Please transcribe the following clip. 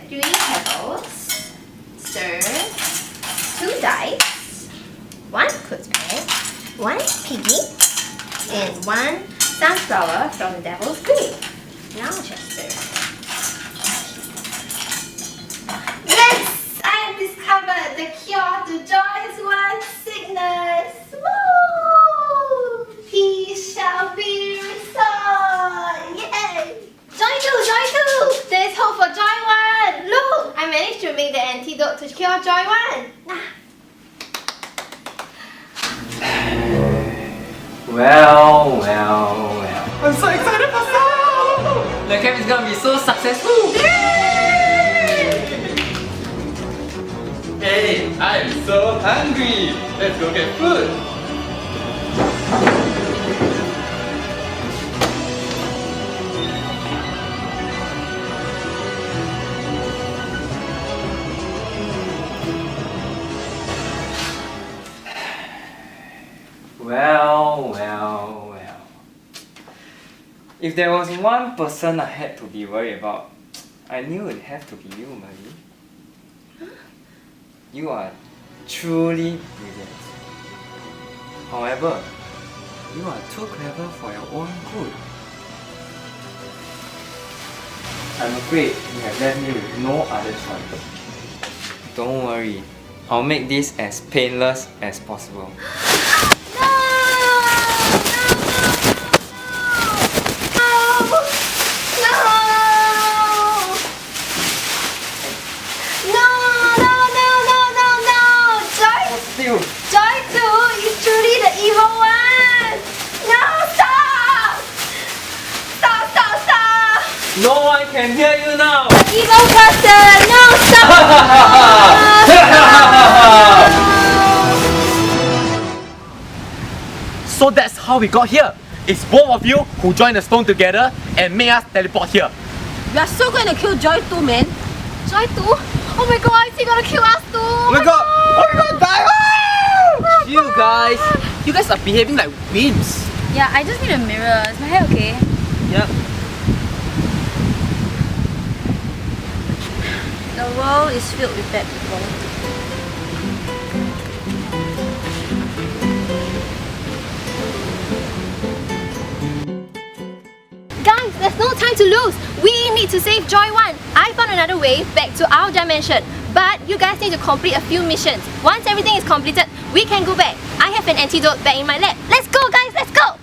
3 pebbles, stir, 2 dice, 1 clothespin, 1 piggy, and 1 sunflower from the devil's grave. Now just stir. Yes! I have discovered the cure to Joy's one sickness! Woo! He shall be restored! Yay! Joy 2! There is hope for Joy 1! Look! I managed to make the antidote to cure Joy 1! Well. I'm so excited for Sam! The camp is gonna be so successful! Hey, I'm so hungry! Let's go get food! Well. If there was one person I had to be worried about, I knew it'd have to be you, Marie. You are truly brilliant. However, you are too clever for your own good. I'm afraid you have left me with no other choice. Don't worry, I'll make this as painless as possible. Joy 2 is truly the evil one! No, stop! Stop! No one can hear you now! The evil person! No, stop! So that's how we got here. It's both of you who joined the stone together and made us teleport here. We are so going to kill Joy 2, man. Joy 2? Oh my god, is he gonna kill us too? Oh my god! We're gonna die! You guys are behaving like wimps. Yeah, I just need a mirror. Is my hair okay? Yeah. The world is filled with bad people. Guys, there's no time to lose. We need to save Joy 1. I found another way back to our dimension. But you guys need to complete a few missions. Once everything is completed, we can go back. I have an antidote back in my lab. Let's go guys, let's go!